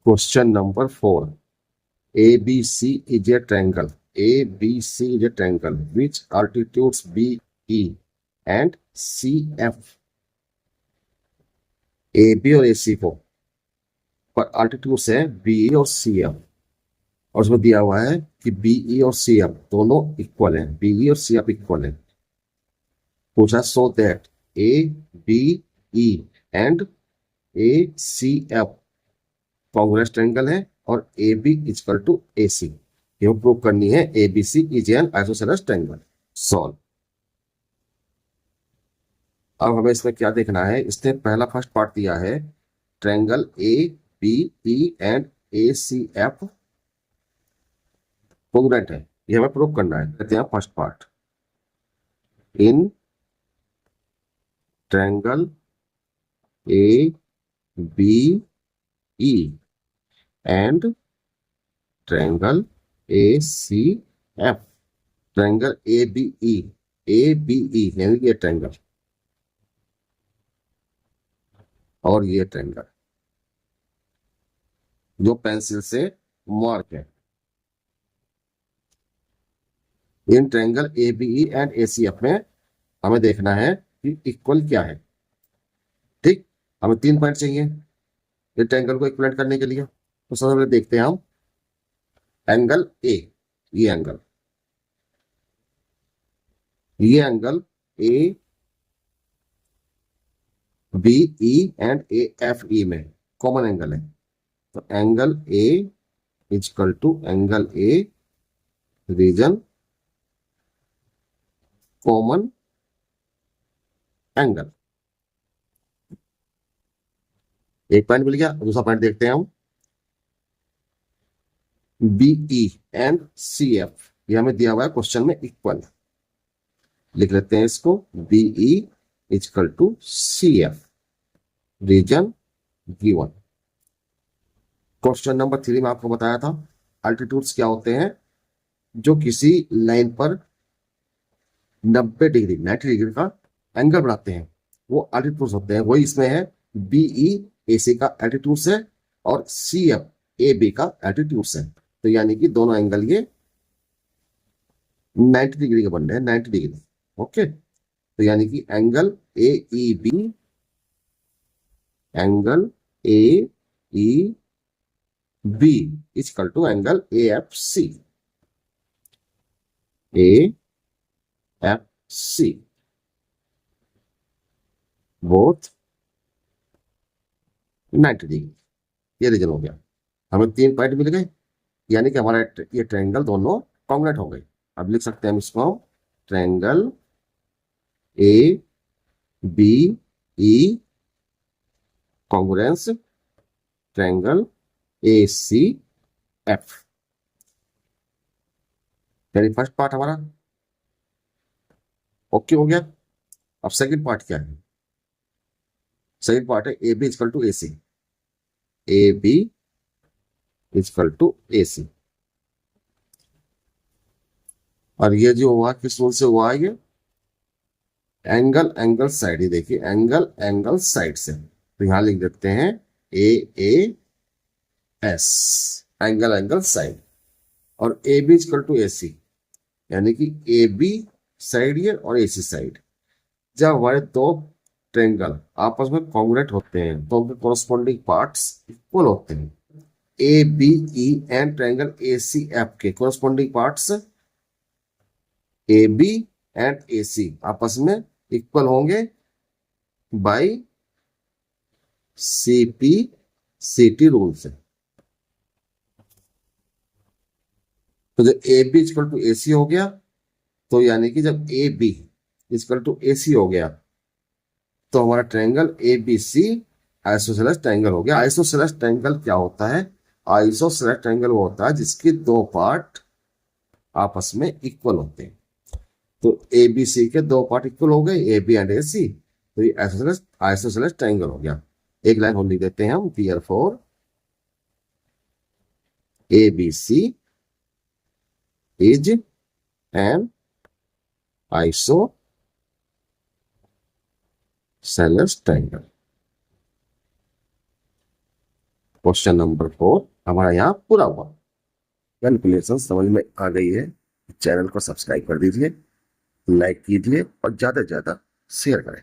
Question number 4. ABC is a triangle. ABC is a triangle. Which altitudes BE and CF? AB और AC को पर altitudes है BE और CF, और उसमें दिया हुआ है कि BE और CF दोनों इक्वल हैं, BE और CF इक्वल हैं। पूछा so that ABE and ACF congruent triangle है और AB इक्वल टू AC। ये प्रूव करनी है ABC is an isosceles triangle. Solve. अब हमें इसमें क्या देखना है, इसने पहला फर्स्ट पार्ट दिया है triangle ABE and ACF congruent है, ये हमें प्रूव करना है। कहते हैं first part, in triangle ABE and triangle ACF, triangle ABE यानी ये ट्रायंगल और ये ट्रायंगल जो पेंसिल से मार्क है, in triangle ABE and ACF में हमें देखना है कि इक्वल क्या है। ठीक, हमें 3 पॉइंट चाहिए ये ट्रायंगल को इक्वलेंट करने के लिए। तो सबसे पहले देखते हैं हम एंगल ए, ये angle A BE and AFE में कॉमन एंगल है। तो angle A equal to angle A reason common angle. एक पॉइंट मिल गया। दूसरा पॉइंट देखते हैं हम BE एंड CF, ये हमें दिया हुआ है क्वेश्चन में इक्वल, लिख लेते हैं इसको BE equal to CF reason given. Question number 3 में आपको बताया था अल्टीट्यूड्स क्या होते हैं, जो किसी लाइन पर 90 डिग्री 90 डिग्री का एंगल बनाते हैं, वो अल्टीट्यूड्स होते हैं। वही इसमें है, BE AC का एल्टीट्यूड्स है और CF AB का एल्टीट्यूड्स है। तो यानी कि दोनों एंगल ये 90 डिग्री के बन रहे हैं, 90 डिग्री। ओके, तो यानी कि angle AEB angle AEB equal to angle AFC both 90 degree. ये रीजन हो गया, हमें 3 पॉइंट मिल गए, यानी कि हमारा ये ट्रायंगल दोनों कॉन्ग्रुएंट हो गए। अब लिख सकते हैं हम इसको triangle ABE congruence triangle ACF, यानी फर्स्ट पार्ट हमारा ओके हो गया। अब सेकंड पार्ट क्या है, सेकंड पार्ट है AB equal to AC, AB equal to AC। और ये जो हुआ किस रूल से हुआ, ये एंगल साइड, ही देखिए एंगल साइड से। तो यहां लिख देते हैं AAS एंगल साइड, और AB इक्वल टू AC यानी कि AB साइड ये और AC साइड। जब हमारे दो ट्रायंगल आपस में कॉन्ग्रुएंट होते हैं तो उनके कोरस्पॉन्डिंग पार्ट्स इक्वल होते हैं। ABE एंड ट्रायंगल ACF के corresponding parts AB and AC आपस में इक्वल होंगे बाय CP/CT रूल से। तो जब AB इक्वल टू AC हो गया, तो यानी कि जब AB इक्वल टू AC हो गया तो हमारा ट्रायंगल ABC आइसोसेलेस ट्रायंगल हो गया। आइसोसेलेस ट्रायंगल क्या होता है, आइसोसेलेस ट्रायंगल वो होता है जिसके 2 पार्ट आपस में इक्वल होते हैं। तो ABC के 2 पार्ट इक्वल हो गए, AB एंड AC, तो ये आइसोसेलेस ट्रायंगल हो गया। एक लाइन और लिख देते हैं हम, therefore ABC is an isosceles triangle। Question number 4 हमारा यहाँ पूरा हुआ। कैलकुलेशन समझ में आ गई है, चैनल को सब्सक्राइब कर दीजिए, लाइक कीजिए और ज्यादा से ज्यादा शेयर करें।